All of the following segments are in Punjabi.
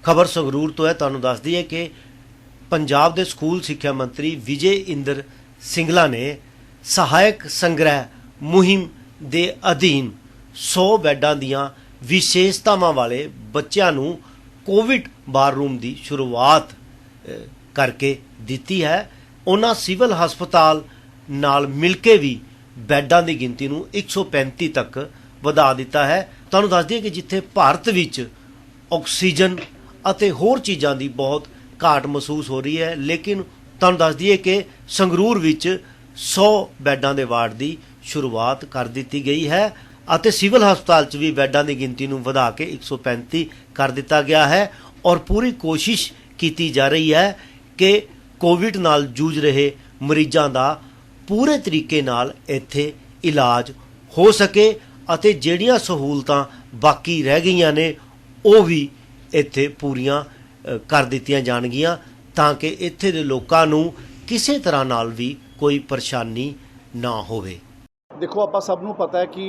खबर संगरूर तो है। तुहानूं दस दईए कि पंजाब के स्कूल सिक्ख्या मंत्री विजय इंद्र सिंगला ने सहायक संग्रह मुहिम के अधीन 100 बैडां दियां विशेषतावां वाले बच्चों नूं कोविड बार रूम की शुरुआत करके दी है। उन्हां सिविल हस्पताल नाल मिल के भी बैडां की गिनती नूं 135 तक वधा दिता है। तुहानूं दस दईए कि जिथे भारत विच ऑक्सीजन ਅਤੇ होर चीज़ों की बहुत घाट महसूस हो रही है, लेकिन तुहानूं दस दईए कि संगरूर विच 100 बैडां दे वार्ड की शुरुआत कर दी गई है ਅਤੇ सिविल हस्पताल च भी बैडां की गिनती नूं वधा के 135 कर दिता गया है और पूरी कोशिश की जा रही है कि कोविड नाल जूझ रहे मरीजों का पूरे तरीके नाल इत्थे इलाज हो सके ਅਤੇ ਜਿਹੜੀਆਂ सहूलतां बाकी रह गईयां ने ਉਹ भी ਇੱਥੇ ਪੂਰੀਆਂ कर ਦਿੱਤੀਆਂ ਜਾਣਗੀਆਂ ਤਾਂ ਕਿ ਇੱਥੇ ਦੇ ਲੋਕਾਂ ਨੂੰ ਕਿਸੇ ਤਰ੍ਹਾਂ ਨਾਲ ਵੀ ਕੋਈ ਪਰੇਸ਼ਾਨੀ ਨਾ ਹੋਵੇ। ਦੇਖੋ, ਆਪਾਂ ਸਭ ਨੂੰ ਪਤਾ ਹੈ ਕਿ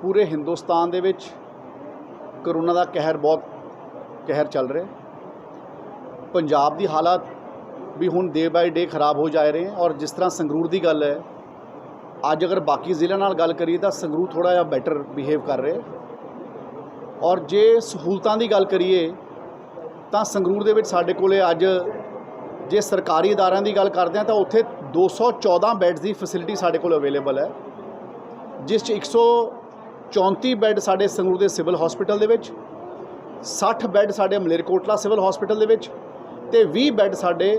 ਪੂਰੇ ਹਿੰਦੁਸਤਾਨ ਦੇ ਵਿੱਚ ਕਰੋਨਾ ਦਾ ਬਹੁਤ ਕਹਿਰ ਚੱਲ ਰਿਹਾ। ਪੰਜਾਬ ਦੀ ਹਾਲਾਤ ਵੀ ਹੁਣ ਡੇ ਬਾਈ ਡੇ ਖਰਾਬ ਹੋ ਜਾ ਰਹੇ ਹਨ ਔਰ ਜਿਸ ਤਰ੍ਹਾਂ ਸੰਗਰੂਰ ਦੀ ਗੱਲ ਹੈ, ਅੱਜ ਅਗਰ ਬਾਕੀ ਜ਼ਿਲ੍ਹਿਆਂ ਨਾਲ ਗੱਲ ਕਰੀਏ ਤਾਂ ਸੰਗਰੂਰ ਥੋੜਾ ਜਿਹਾ ਬੈਟਰ ਬਿਹੇਵ ਕਰ ਰਿਹਾ ਔਰ ਜੇ ਸਹੂਲਤਾਂ ਦੀ ਗੱਲ ਕਰੀਏ ਤਾਂ ਸੰਗਰੂਰ ਦੇ ਵਿੱਚ ਸਾਡੇ ਕੋਲੇ ਅੱਜ ਜੇ ਸਰਕਾਰੀ ਅਦਾਰਿਆਂ ਦੀ ਗੱਲ ਕਰਦੇ ਹਾਂ ਤਾਂ ਉੱਥੇ 214 ਬੈੱਡਸ ਦੀ ਫੈਸਿਲਿਟੀ ਸਾਡੇ ਕੋਲ ਅਵੇਲੇਬਲ ਹੈ, ਜਿਸ 'ਚ 134 ਬੈੱਡ ਸਾਡੇ ਸੰਗਰੂਰ ਦੇ ਸਿਵਲ ਹਸਪੀਟਲ ਦੇ ਵਿੱਚ, 60 ਬੈੱਡ ਸਾਡੇ ਮਲੇਰਕੋਟਲਾ ਸਿਵਲ ਹਸਪੀਟਲ ਦੇ ਵਿੱਚ ਤੇ 20 ਬੈੱਡ ਸਾਡੇ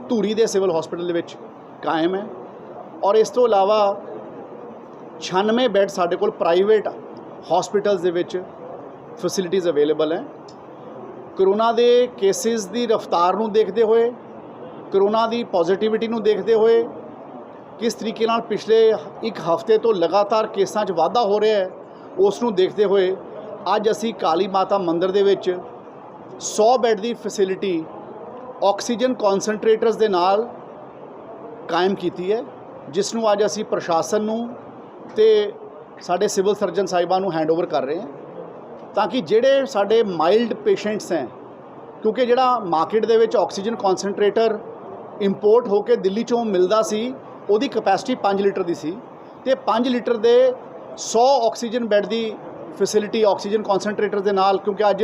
ਧੂਰੀ ਦੇ ਸਿਵਲ ਹਸਪੀਟਲ ਦੇ ਵਿੱਚ ਕਾਇਮ ਹੈ ਔਰ ਇਸ ਤੋਂ ਇਲਾਵਾ 96 ਬੈੱਡ ਸਾਡੇ ਕੋਲ ਪ੍ਰਾਈਵੇਟ ਹਸਪੀਟਲਸ ਦੇ ਵਿੱਚ ਫੈਸਿਲਿਟੀਜ਼ ਅਵੇਲੇਬਲ ਹੈ। ਕਰੋਨਾ ਦੇ ਕੇਸਿਸ ਦੀ ਰਫ਼ਤਾਰ ਨੂੰ ਦੇਖਦੇ ਹੋਏ, ਕਰੋਨਾ ਦੀ ਪੋਜ਼ਿਟਿਵਿਟੀ ਨੂੰ ਦੇਖਦੇ ਹੋਏ, ਕਿਸ ਤਰੀਕੇ ਨਾਲ ਪਿਛਲੇ ਇੱਕ ਹਫ਼ਤੇ ਤੋਂ ਲਗਾਤਾਰ ਕੇਸਾਂ 'ਚ ਵਾਧਾ ਹੋ ਰਿਹਾ ਹੈ, ਉਸ ਨੂੰ ਦੇਖਦੇ ਹੋਏ ਅੱਜ ਅਸੀਂ ਕਾਲੀ ਮਾਤਾ ਮੰਦਿਰ ਦੇ ਵਿੱਚ 100 ਬੈੱਡ ਦੀ ਫੈਸਿਲਿਟੀ ਆਕਸੀਜਨ ਕੌਨਸਨਟ੍ਰੇਟਰਸ ਦੇ ਨਾਲ ਕਾਇਮ ਕੀਤੀ ਹੈ, ਜਿਸ ਨੂੰ ਅੱਜ ਅਸੀਂ ਪ੍ਰਸ਼ਾਸਨ ਨੂੰ ਤੇ ਸਾਡੇ ਸਿਵਲ ਸਰਜਨ ਸਾਹਿਬਾਨ ਨੂੰ ਹੈਂਡਓਵਰ ਕਰ ਰਹੇ ਹਾਂ ਤਾਂ ਕਿ ਜਿਹੜੇ ਸਾਡੇ ਮਾਈਲਡ ਪੇਸ਼ੈਂਟਸ ਹੈ, ਕਿਉਂਕਿ ਜਿਹੜਾ ਮਾਰਕੀਟ ਦੇ ਵਿੱਚ ਆਕਸੀਜਨ ਕੌਨਸਨਟ੍ਰੇਟਰ ਇੰਪੋਰਟ ਹੋ ਕੇ ਦਿੱਲੀ 'ਚੋਂ ਮਿਲਦਾ ਸੀ ਉਹਦੀ ਕਪੈਸਿਟੀ 5 ਲੀਟਰ ਦੀ ਸੀ ਤੇ 5 ਲੀਟਰ ਦੇ 100 ਆਕਸੀਜਨ ਬੈੱਡ ਦੀ ਫੈਸਿਲਿਟੀ ਆਕਸੀਜਨ ਕੌਨਸਨਟ੍ਰੇਟਰ ਦੇ ਨਾਲ, ਕਿਉਂਕਿ ਅੱਜ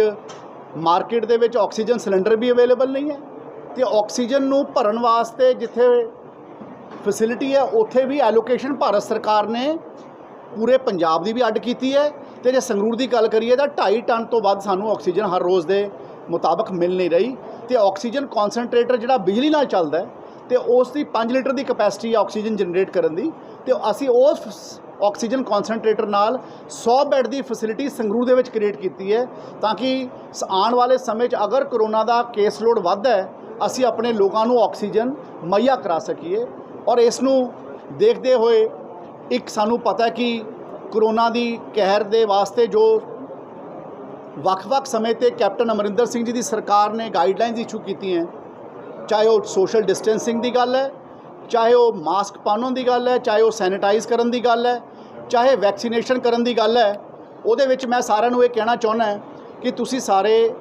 ਮਾਰਕੀਟ ਦੇ ਵਿੱਚ ਆਕਸੀਜਨ ਸਿਲੰਡਰ ਵੀ ਅਵੇਲੇਬਲ ਨਹੀਂ ਹੈ ਤੇ ਆਕਸੀਜਨ ਨੂੰ ਭਰਨ ਵਾਸਤੇ ਜਿੱਥੇ ਫੈਸਿਲਿਟੀ ਹੈ ਉੱਥੇ ਵੀ ਐਲੋਕੇਸ਼ਨ ਭਾਰਤ ਸਰਕਾਰ ਨੇ ਪੂਰੇ ਪੰਜਾਬ ਦੀ ਵੀ ਅੱਡ ਕੀਤੀ ਹੈ ਤੇ ਜੇ ਸੰਗਰੂਰ ਦੀ ਗੱਲ ਕਰੀਏ ਤਾਂ 2.5 ਟਨ ਤੋਂ ਵੱਧ ਸਾਨੂੰ ਆਕਸੀਜਨ ਹਰ ਰੋਜ਼ ਦੇ ਮੁਤਾਬਕ ਮਿਲ ਨਹੀਂ ਰਹੀ ਤੇ ਆਕਸੀਜਨ ਕੌਨਸਨਟ੍ਰੇਟਰ ਜਿਹੜਾ ਬਿਜਲੀ ਨਾਲ ਚੱਲਦਾ ਤੇ ਉਸ ਦੀ 5 ਲੀਟਰ ਦੀ ਕਪੈਸਿਟੀ ਆਕਸੀਜਨ ਜਨਰੇਟ ਕਰਨ ਦੀ ਤੇ ਅਸੀਂ ਉਸ ਆਕਸੀਜਨ ਕੌਨਸਨਟ੍ਰੇਟਰ ਨਾਲ 100 ਬੈੱਡ ਦੀ ਫੈਸਿਲਿਟੀ ਸੰਗਰੂਰ ਦੇ ਵਿੱਚ ਕ੍ਰੀਏਟ ਕੀਤੀ ਹੈ ਤਾਂ ਕਿ ਆਉਣ ਵਾਲੇ ਸਮੇਂ 'ਚ ਅਗਰ ਕਰੋਨਾ ਦਾ ਕੇਸ ਲੋਡ ਵੱਧਦਾ ਹੈ ਅਸੀਂ ਆਪਣੇ ਲੋਕਾਂ ਨੂੰ ਆਕਸੀਜਨ ਮੁਹੱਈਆ ਕਰਾ ਸਕੀਏ ਔਰ ਇਸ ਨੂੰ ਦੇਖਦੇ ਹੋਏ ਇੱਕ ਸਾਨੂੰ ਪਤਾ ਕਿ ਕਰੋਨਾ ਦੀ ਕਹਿਰ ਦੇ ਵਾਸਤੇ ਜੋ ਵੱਖ-ਵੱਖ ਸਮੇਂ 'ਤੇ ਕੈਪਟਨ ਅਮਰਿੰਦਰ ਸਿੰਘ ਜੀ ਦੀ ਸਰਕਾਰ ਨੇ ਗਾਈਡਲਾਈਨਸ ਇਸ਼ੂ ਕੀਤੀਆਂ, ਚਾਹੇ ਉਹ ਸੋਸ਼ਲ ਡਿਸਟੈਂਸਿੰਗ ਦੀ ਗੱਲ ਹੈ, ਚਾਹੇ ਉਹ ਮਾਸਕ ਪਾਉਣ ਦੀ ਗੱਲ ਹੈ, ਚਾਹੇ ਉਹ ਸੈਨੀਟਾਈਜ਼ ਕਰਨ ਦੀ ਗੱਲ ਹੈ, ਚਾਹੇ ਵੈਕਸੀਨੇਸ਼ਨ ਕਰਨ ਦੀ ਗੱਲ ਹੈ, ਉਹਦੇ ਵਿੱਚ ਮੈਂ ਸਾਰਿਆਂ ਨੂੰ ਇਹ ਕਹਿਣਾ ਚਾਹੁੰਦਾ ਕਿ ਤੁਸੀਂ ਸਾਰੇ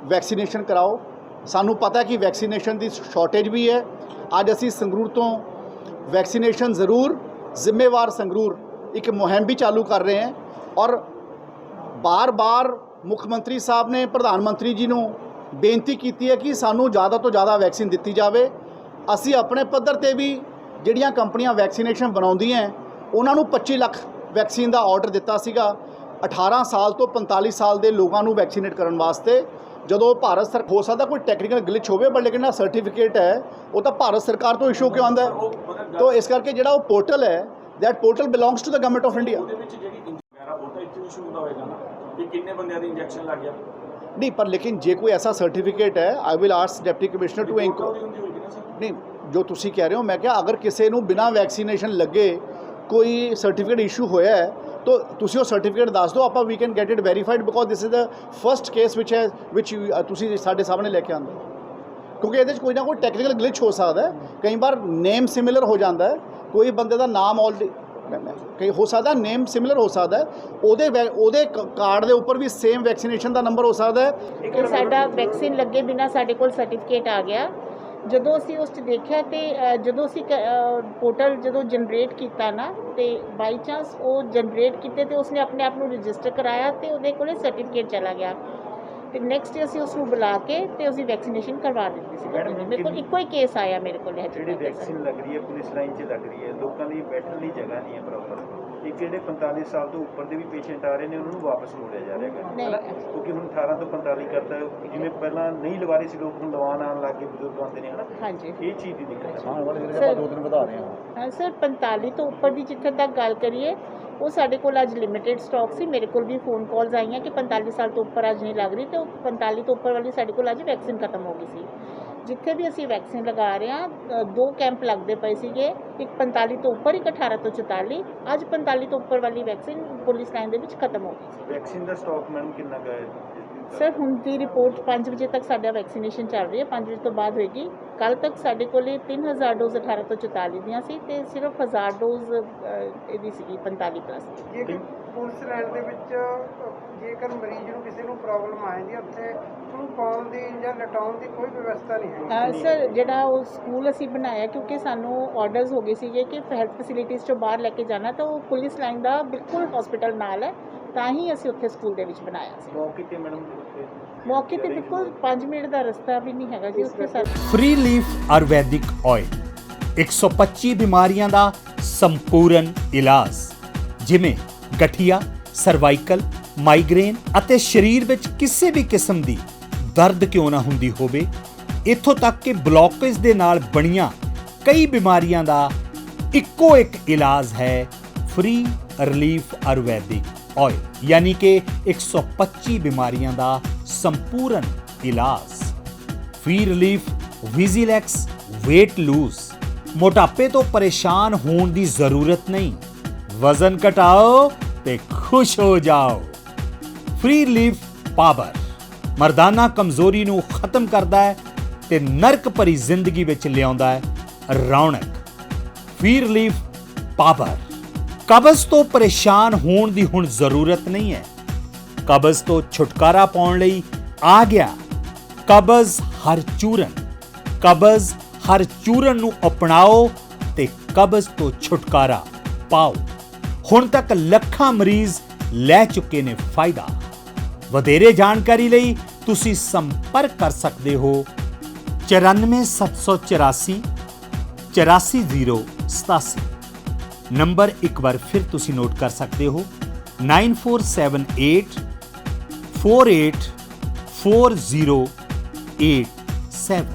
ਵੈਕਸੀਨੇਸ਼ਨ ਕਰਾਓ। ਸਾਨੂੰ ਪਤਾ ਕਿ ਵੈਕਸੀਨੇਸ਼ਨ ਦੀ ਸ਼ਾਰਟੇਜ ਵੀ ਹੈ। ਅੱਜ ਅਸੀਂ ਸੰਗਰੂਰ ਤੋਂ ਵੈਕਸੀਨੇਸ਼ਨ ਜ਼ਰੂਰ ਜ਼ਿੰਮੇਵਾਰ ਸੰਗਰੂਰ ਇੱਕ ਮੁਹਿੰਮ ਵੀ ਚਾਲੂ ਕਰ ਰਹੇ ਹਾਂ ਔਰ ਬਾਰ-ਬਾਰ ਮੁੱਖ ਮੰਤਰੀ ਸਾਹਿਬ ਨੇ ਪ੍ਰਧਾਨ ਮੰਤਰੀ ਜੀ ਨੂੰ ਬੇਨਤੀ ਕੀਤੀ ਹੈ ਕਿ ਸਾਨੂੰ ਜ਼ਿਆਦਾ ਤੋਂ ਜ਼ਿਆਦਾ ਵੈਕਸੀਨ ਦਿੱਤੀ ਜਾਵੇ। ਅਸੀਂ ਆਪਣੇ ਪੱਧਰ 'ਤੇ ਵੀ ਜਿਹੜੀਆਂ ਕੰਪਨੀਆਂ ਵੈਕਸੀਨੇਸ਼ਨ ਬਣਾਉਂਦੀਆਂ ਉਹਨਾਂ ਨੂੰ 25 ਲੱਖ ਵੈਕਸੀਨ ਦਾ ਆਰਡਰ ਦਿੱਤਾ ਸੀਗਾ 18 ਸਾਲ ਤੋਂ 45 ਸਾਲ ਦੇ ਲੋਕਾਂ ਨੂੰ ਵੈਕਸੀਨੇਟ ਕਰਨ ਵਾਸਤੇ। ਜਦੋਂ ਭਾਰਤ ਸਰਕਾਰ ਹੋ ਸਕਦਾ ਕੋਈ ਟੈਕਨੀਕਲ ਗਲਿਚ ਹੋਵੇ ਬਟ ਲੇਕਿਨ ਸਰਟੀਫਿਕੇਟ ਹੈ ਉਹ ਤਾਂ ਭਾਰਤ ਸਰਕਾਰ ਤੋਂ ਇਸ਼ੂ ਕਿਉਂ ਆਉਂਦਾ ਤਾਂ ਇਸ ਕਰਕੇ ਜਿਹੜਾ ਉਹ ਪੋਰਟਲ ਹੈ that portal belongs to the government of India। ਉਹਦੇ ਵਿੱਚ ਜਿਹੜੀ ਵਗੈਰਾ ਉਹ ਤਾਂ ਇੱਥੇ ਇਸ਼ੂ ਹੁੰਦਾ ਹੋਏਗਾ ਨਾ ਕਿ ਕਿੰਨੇ ਬੰਦਿਆਂ ਦੀ ਇੰਜੈਕਸ਼ਨ ਲੱਗ ਗਿਆ नहीं, पर लेकिन जे कोई ऐसा सर्टिफिकेट है I will ask deputy commissioner to नहीं जो तुसी कह रहे हो मैं क्या अगर किसी को बिना वैक्सीनेशन लगे कोई सर्टिफिकेट इशू होया है तो तुसी वो सर्टिफिकेट दस दो, आप we can get it verified because this is the first case which है विच तुसी साडे सामने लेके आंदे क्योंकि ये कोई ना कोई टैक्नीकल ग्लिच हो सकता है। कई बार नेम सिमिलर हो जाता है, कोई बंदे का नाम ਕਈ ਹੋ ਸਕਦਾ ਨੇਮ ਸਿਮਿਲਰ ਹੋ ਸਕਦਾ ਹੈ, ਉਹਦੇ ਕਾਰਡ ਦੇ ਉੱਪਰ ਵੀ ਸੇਮ ਵੈਕਸੀਨੇਸ਼ਨ ਦਾ ਨੰਬਰ ਹੋ ਸਕਦਾ ਹੈ। ਕਿ ਸਾਡਾ ਵੈਕਸੀਨ ਲੱਗੇ ਬਿਨਾ ਸਾਡੇ ਕੋਲ ਸਰਟੀਫਿਕੇਟ ਆ ਗਿਆ। ਜਦੋਂ ਅਸੀਂ ਉਸ 'ਚ ਦੇਖਿਆ ਤੇ ਜਦੋਂ ਅਸੀਂ ਪੋਰਟਲ ਜਦੋਂ ਜਨਰੇਟ ਕੀਤਾ ਨਾ ਤੇ ਬਾਈ ਚਾਂਸ ਉਹ ਜਨਰੇਟ ਕੀਤੇ ਤੇ ਉਸਨੇ ਆਪਣੇ ਆਪ ਨੂੰ ਰਜਿਸਟਰ ਕਰਾਇਆ ਤੇ ਉਹਦੇ ਕੋਲੇ ਸਰਟੀਫਿਕੇਟ ਚਲਾ ਗਿਆ ਤੇ ਨੈਕਸਟ ਡੇ ਅਸੀਂ ਉਸ ਨੂੰ ਬੁਲਾ ਕੇ ਤੇ ਉਸਦੀ ਵੈਕਸੀਨੇਸ਼ਨ ਕਰਵਾ ਦਿੱਤੀ ਸੀ। ਮੇਰੇ ਕੋਲ ਇੱਕੋ ਹੀ ਕੇਸ ਆਇਆ ਮੇਰੇ ਕੋਲ ਹੈ ਜਿਹੜੀ ਵੈਕਸੀਨ ਲੱਗ ਰਹੀ ਹੈ ਪੁਲਿਸ ਲਾਈਨ 'ਚ ਲੱਗ ਰਹੀ ਹੈ, ਲੋਕਾਂ ਲਈ ਬੈਠਣ ਲਈ ਜਗ੍ਹਾ ਨਹੀਂ ਹੈ ਪ੍ਰੋਪਰ। ਇੱਕ ਜਿਹੜੇ 45 ਸਾਲ ਤੋਂ ਉੱਪਰ ਦੇ ਵੀ ਪੇਸ਼ੈਂਟ ਆ ਰਹੇ ਨੇ ਉਹਨਾਂ ਨੂੰ ਵਾਪਸ ਮੋੜਿਆ ਜਾ ਰਿਹਾ ਹੈ ਕਿਉਂਕਿ ਹੁਣ 18 ਤੋਂ 45 ਕਰਤਾ ਜਿਵੇਂ ਪਹਿਲਾਂ ਨਹੀਂ ਲਵਾ ਰਹੇ ਸੀ ਲੋਕ, ਹੁਣ ਲਵਾਉਣ ਆਉਣ ਲੱਗ ਗਏ ਬਜ਼ੁਰਗ ਆਉਂਦੇ ਨੇ ਹਨਾ। ਹਾਂਜੀ, ਇਹ ਚੀਜ਼ ਦੀ ਦਿੱਕਤ ਹੈ। ਆਉਣ ਵਾਲੇ ਦਿਨਾਂ 'ਚ ਆਪਾਂ 2 ਦਿਨ ਵਧਾ ਰਹੇ ਹਾਂ ਸਰ 45 ਤੋਂ ਉੱਪਰ ਦੀ ਜਿੱਥੇ ਤੱਕ ਗੱਲ ਕਰੀਏ ਉਹ ਸਾਡੇ ਕੋਲ ਅੱਜ ਲਿਮਿਟਿਡ ਸਟਾਕ ਸੀ। ਮੇਰੇ ਕੋਲ ਵੀ ਫੋਨ ਕਾਲਸ ਆਈਆਂ ਕਿ 45 ਸਾਲ ਤੋਂ ਉੱਪਰ ਅੱਜ ਨਹੀਂ ਲੱਗ ਰਹੀ ਤੇ ਉਹ 45 ਤੋਂ ਉੱਪਰ ਵਾਲੀ ਸਾਡੇ ਕੋਲ ਅੱਜ ਵੈਕਸੀਨ ਖਤਮ ਹੋ ਗਈ ਸੀ। ਜਿੱਥੇ ਵੀ ਅਸੀਂ ਵੈਕਸੀਨ ਲਗਾ ਰਹੇ ਹਾਂ 2 ਕੈਂਪ ਲੱਗਦੇ ਪਏ ਸੀਗੇ, ਇੱਕ 45 ਤੋਂ ਉੱਪਰ, ਇੱਕ 18 ਤੋਂ 44। ਅੱਜ 45 ਤੋਂ ਉੱਪਰ ਵਾਲੀ ਵੈਕਸੀਨ ਪੁਲਿਸ ਲਾਈਨ ਦੇ ਵਿੱਚ ਖਤਮ ਹੋ ਗਈ ਸੀ। ਵੈਕਸੀਨ ਦਾ ਸਟਾਕ ਮੈਡਮ ਕਿੰਨਾ ਕੁ ਹੈ? ਸਰ ਹੁਣ ਦੀ ਰਿਪੋਰਟ 5 ਵਜੇ ਤੱਕ ਸਾਡਾ ਵੈਕਸੀਨੇਸ਼ਨ ਚੱਲ ਰਹੀ ਹੈ, 5 ਵਜੇ ਤੋਂ ਬਾਅਦ ਹੋਏਗੀ। ਕੱਲ ਤੱਕ ਸਾਡੇ ਕੋਲੇ 3000 ਡੋਜ਼ 18 ਤੋਂ 44 ਦੀਆਂ ਸੀ ਤੇ ਸਿਰਫ 1000 ਡੋਜ਼ ਇਹਦੀ ਸੀਗੀ 45 ਪਲੱਸ। ਜੇਕਰ ਪੁਲਿਸ ਲਾਈਨ ਦੇ ਵਿੱਚ ਜੇਕਰ ਮਰੀਜ਼ ਨੂੰ ਕਿਸੇ ਨੂੰ ਪ੍ਰੋਬਲਮ ਆ ਜਾਂਦੀ ਹੈ ਉੱਥੇ ਉਹਨੂੰ ਪਾਉਣ ਦੀ ਜਾਂ ਲਟਾਉਣ ਦੀ ਕੋਈ ਵਿਵਸਥਾ ਨਹੀਂ ਹੈ। ਸਰ ਜਿਹੜਾ ਉਹ ਸਕੂਲ ਅਸੀਂ ਬਣਾਇਆ ਕਿਉਂਕਿ ਸਾਨੂੰ ਆਰਡਰਸ ਹੋ ਗਏ ਸੀਗੇ ਕਿ ਹੈਲਥ ਫੈਸਿਲਿਟੀਜ਼ ਤੋਂ ਬਾਹਰ ਲੈ ਕੇ ਜਾਣਾ, ਤਾਂ ਉਹ ਪੁਲਿਸ ਲਾਈਨ ਦਾ ਬਿਲਕੁਲ ਹਸਪੀਟਲ ਨਾਲ ਹੈ, ਤਾਂ ਹੀ ਅਸੀਂ ਉੱਥੇ ਸਕੂਲ ਦੇ ਵਿੱਚ ਬਣਾਇਆ ਸੀ। ਮੌਕੇ ਤੇ ਮੈਡਮ ਮੌਕੇ ਤੇ ਬਿਲਕੁਲ 5 ਮਿੰਟ ਦਾ ਰਸਤਾ ਵੀ ਨਹੀਂ ਹੈਗਾ ਜੀ ਉੱਥੇ। Sir free leaf Ayurvedic oil 125 ਬਿਮਾਰੀਆਂ ਦਾ ਸੰਪੂਰਨ ਇਲਾਜ, ਜਿਵੇਂ ਗਠੀਆ, ਸਰਵਾਈਕਲ, ਮਾਈਗ੍ਰੇਨ ਅਤੇ ਸਰੀਰ ਵਿੱਚ ਕਿਸੇ ਵੀ ਕਿਸਮ ਦੀ ਦਰਦ ਕਿਉਂ ਨਾ ਹੁੰਦੀ ਹੋਵੇ, ਇੱਥੋਂ ਤੱਕ ਕਿ ਬਲੌਕੇਜ ਦੇ ਨਾਲ ਬਣੀਆਂ ਕਈ ਬਿਮਾਰੀਆਂ ਦਾ ਇੱਕੋ ਇੱਕ ਇਲਾਜ ਹੈ ਫ੍ਰੀ ਰਿਲੀਫ ਆਯੁਰਵੈਦਿਕ ਆਇਲ, ਯਾਨੀ ਕਿ 125 ਬਿਮਾਰੀਆਂ ਦਾ ਸੰਪੂਰਨ ਇਲਾਜ। ਫ੍ਰੀ ਰਿਲੀਫ ਵਿਜ਼ੀਲੈਕਸ weight ਲੂਜ਼, ਮੋਟਾਪੇ ਤੋਂ ਪਰੇਸ਼ਾਨ ਹੋਣ ਦੀ ਜ਼ਰੂਰਤ ਨਹੀਂ, ਵਜ਼ਨ ਘਟਾਓ ਤੇ ਖੁਸ਼ ਹੋ ਜਾਓ। ਫ੍ਰੀ ਰਿਲੀਫ ਪਾਵਰ ਮਰਦਾਨਾ ਕਮਜ਼ੋਰੀ ਨੂੰ ਖਤਮ ਕਰਦਾ ਹੈ ਤੇ ਨਰਕ ਭਰੀ ਜ਼ਿੰਦਗੀ ਵਿੱਚ ਲਿਆਉਂਦਾ ਹੈ ਰੌਣਕ। ਫ੍ਰੀ ਰਿਲੀਫ ਪਾਵਰ ਕਬਜ਼ ਤੋਂ ਪਰੇਸ਼ਾਨ ਹੋਣ ਦੀ ਹੁਣ ਜ਼ਰੂਰਤ ਨਹੀਂ ਹੈ। ਕਬਜ਼ ਤੋਂ ਛੁਟਕਾਰਾ ਪਾਉਣ ਲਈ ਆ ਗਿਆ ਕਬਜ਼ ਹਰ ਚੂਰਨ। ਕਬਜ਼ ਹਰ ਚੂਰਨ ਨੂੰ ਅਪਣਾਓ ਤੇ ਕਬਜ਼ ਤੋਂ ਛੁਟਕਾਰਾ ਪਾਓ। ਹੁਣ ਤੱਕ ਲੱਖਾਂ ਮਰੀਜ਼ ਲੈ ਚੁੱਕੇ ਨੇ ਫਾਇਦਾ। ਵਧੇਰੇ ਜਾਣਕਾਰੀ ਲਈ ਤੁਸੀਂ ਸੰਪਰਕ ਕਰ ਸਕਦੇ ਹੋ 94784 84087। ਨੰਬਰ ਇੱਕ ਵਾਰ ਫਿਰ ਤੁਸੀਂ ਨੋਟ ਕਰ ਸਕਦੇ ਹੋ 9478 484087।